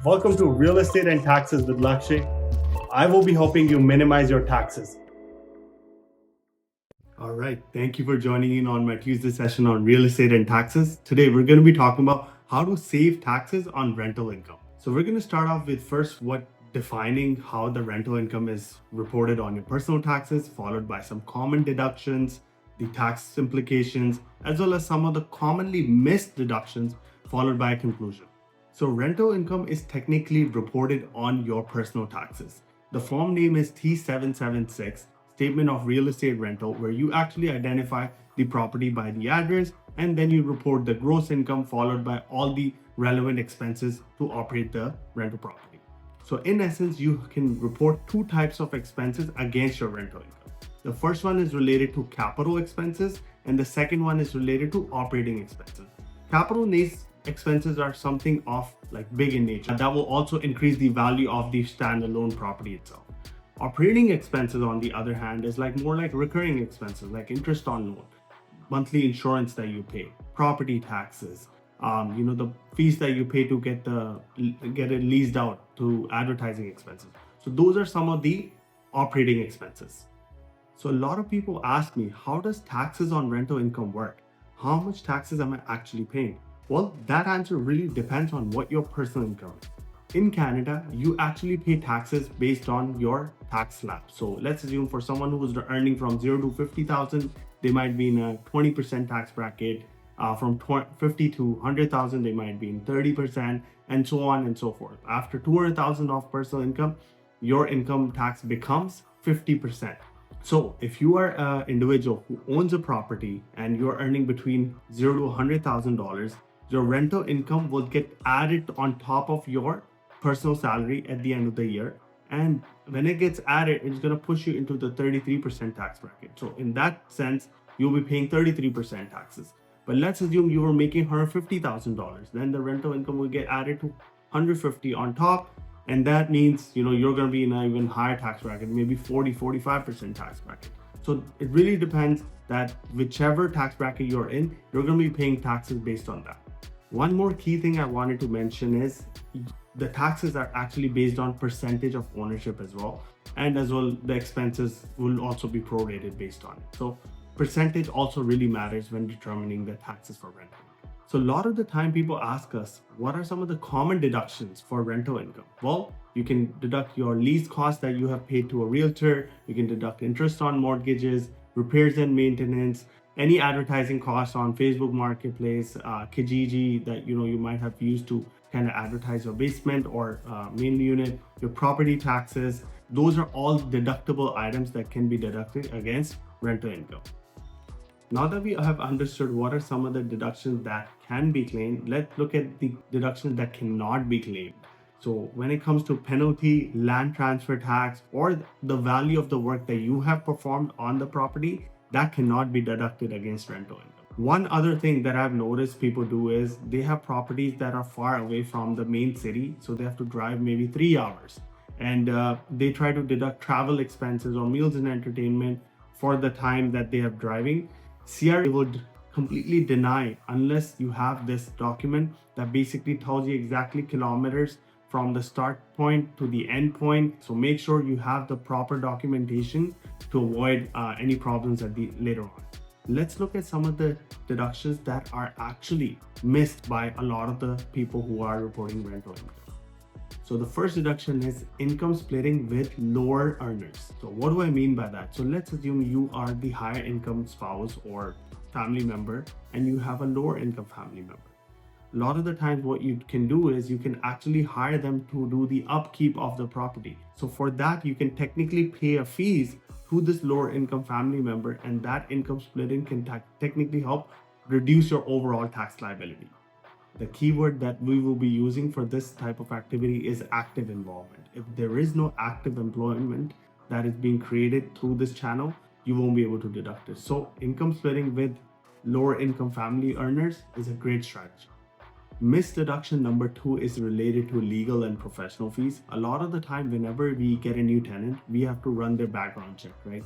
Welcome to Real Estate and Taxes with Lakshay. I will be helping you minimize your taxes. All right, thank you for joining in on my Tuesday session on real estate and taxes. Today we're going to be talking about how to save taxes on rental income. So we're going to start off with first defining how the rental income is reported on your personal taxes, followed by some common deductions, the tax implications, as well as some of the commonly missed deductions, followed by a conclusion. So rental income is technically reported on your personal taxes. The form name is T776, Statement of Real Estate Rental, where you actually identify the property by the address and then you report the gross income followed by all the relevant expenses to operate the rental property. So in essence, you can report two types of expenses against your rental income. The first one is related to capital expenses and the second one is related to operating expenses. Capital expenses are something of like big in nature that will also increase the value of the standalone property itself. Operating expenses, on the other hand, is more like recurring expenses like interest on loan, monthly insurance that you pay, property taxes, the fees that you pay to get it leased out, to advertising expenses. So those are some of the operating expenses. So a lot of people ask me, how does taxes on rental income work? How much taxes am I actually paying? Well, that answer really depends on what your personal income is. In Canada, you actually pay taxes based on your tax slab. So let's assume for someone who is earning from 0 to 50,000, they might be in a 20% tax bracket. From 50 to 100,000, they might be in 30%, and so on and so forth. After 200,000 of personal income, your income tax becomes 50%. So if you are an individual who owns a property and you're earning between $0 to $100,000, your rental income will get added on top of your personal salary at the end of the year. And when it gets added, it's going to push you into the 33% tax bracket. So in that sense, you'll be paying 33% taxes. But let's assume you were making $150,000. Then the rental income will get added to 150 on top. And that means, you're going to be in an even higher tax bracket, maybe 45% tax bracket. So it really depends that whichever tax bracket you're in, you're going to be paying taxes based on that. One more key thing I wanted to mention is the taxes are actually based on percentage of ownership as well. And as well, the expenses will also be prorated based on it. So percentage also really matters when determining the taxes for rental. So a lot of the time people ask us, what are some of the common deductions for rental income? Well, you can deduct your lease costs that you have paid to a realtor. You can deduct interest on mortgages, repairs and maintenance, any advertising costs on Facebook Marketplace, Kijiji that you might have used to kind of advertise your basement or main unit, your property taxes. Those are all deductible items that can be deducted against rental income. Now that we have understood what are some of the deductions that can be claimed, let's look at the deductions that cannot be claimed. So when it comes to penalty, land transfer tax, or the value of the work that you have performed on the property, that cannot be deducted against rental income. One other thing that I've noticed people do is they have properties that are far away from the main city, so they have to drive maybe 3 hours, and they try to deduct travel expenses or meals and entertainment for the time that they are driving. CRA would completely deny unless you have this document that basically tells you exactly kilometers from the start point to the end point. So make sure you have the proper documentation to avoid any problems later on. Let's look at some of the deductions that are actually missed by a lot of the people who are reporting rental income. So the first deduction is income splitting with lower earners. So what do I mean by that? So let's assume you are the higher income spouse or family member and you have a lower income family member. A lot of the times what you can do is you can actually hire them to do the upkeep of the property. So for that, you can technically pay a fees to this lower income family member, and that income splitting can technically help reduce your overall tax liability. The keyword that we will be using for this type of activity is active involvement. If there is no active employment that is being created through this channel, you won't be able to deduct it. So income splitting with lower income family earners is a great strategy. Missed deduction number 2 is related to legal and professional fees. A lot of the time, whenever we get a new tenant, we have to run their background check, right?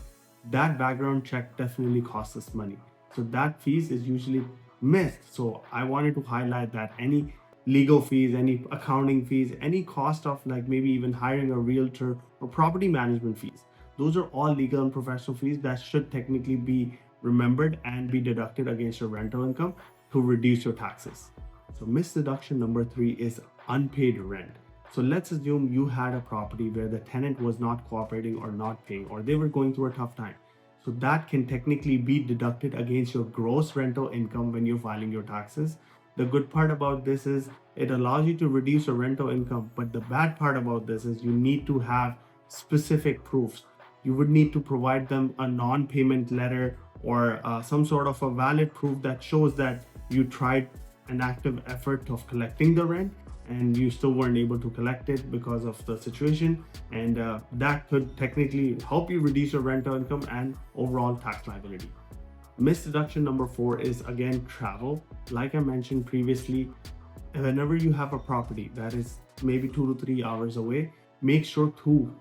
That background check definitely costs us money. So that fees is usually missed. So I wanted to highlight that any legal fees, any accounting fees, any cost of like maybe even hiring a realtor or property management fees. Those are all legal and professional fees that should technically be remembered and be deducted against your rental income to reduce your taxes. So missed deduction number 3 is unpaid rent. So let's assume you had a property where the tenant was not cooperating or not paying, or they were going through a tough time. So that can technically be deducted against your gross rental income when you're filing your taxes. The good part about this is it allows you to reduce your rental income, but the bad part about this is you need to have specific proofs. You would need to provide them a non-payment letter or some sort of a valid proof that shows that you tried an active effort of collecting the rent and you still weren't able to collect it because of the situation, and that could technically help you reduce your rental income and overall tax liability. Missed deduction number 4 is again travel. Like I mentioned previously, whenever you have a property that is maybe 2 to 3 hours away, make sure to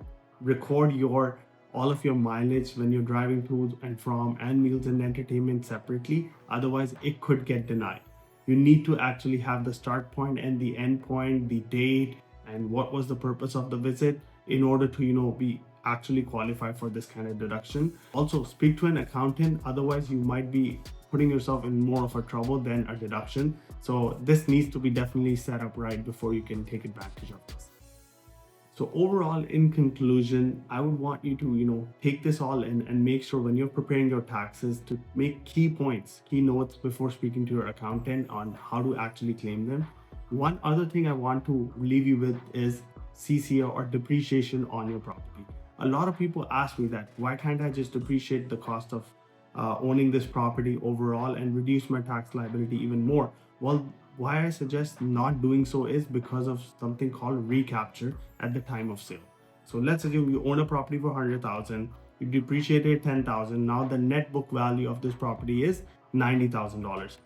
record your all of your mileage when you're driving to and from, and meals and entertainment separately. Otherwise it could get denied. You need to actually have the start point and the end point, the date, and what was the purpose of the visit in order to be actually qualified for this kind of deduction. Also speak to an accountant, otherwise you might be putting yourself in more of a trouble than a deduction. So this needs to be definitely set up right before you can take advantage of this. So overall, in conclusion, I would want you to take this all in and make sure when you're preparing your taxes to make key points, key notes before speaking to your accountant on how to actually claim them. One other thing I want to leave you with is CCA, or depreciation on your property. A lot of people ask me that, why can't I just depreciate the cost of owning this property overall and reduce my tax liability even more? Well, why I suggest not doing so is because of something called recapture at the time of sale. So let's assume you own a property for 100,000, you depreciated 10,000. Now the net book value of this property is $90,000.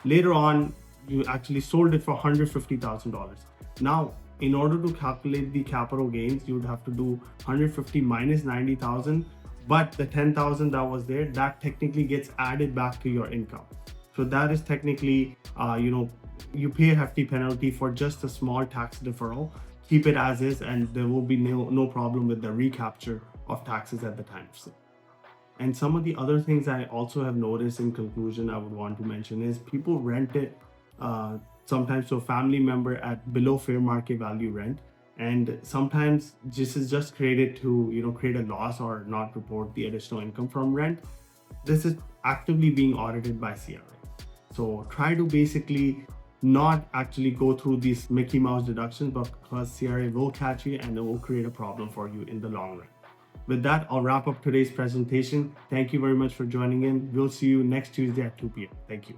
Later on, you actually sold it for $150,000. Now, in order to calculate the capital gains, you would have to do 150 minus 90,000, but the 10,000 that was there, that technically gets added back to your income. So that is technically, you pay a hefty penalty for just a small tax deferral. Keep it as is, and there will be no problem with the recapture of taxes at the time of sale. And some of the other things I also have noticed in conclusion I would want to mention is people rent it sometimes to a family member at below fair market value rent. And sometimes this is just created to create a loss or not report the additional income from rent. This is actively being audited by CRA. So try to basically not actually go through these Mickey Mouse deductions, but because CRA will catch you and it will create a problem for you in the long run. With that, I'll wrap up today's presentation. Thank you very much for joining in. We'll see you next Tuesday at 2 p.m. Thank you.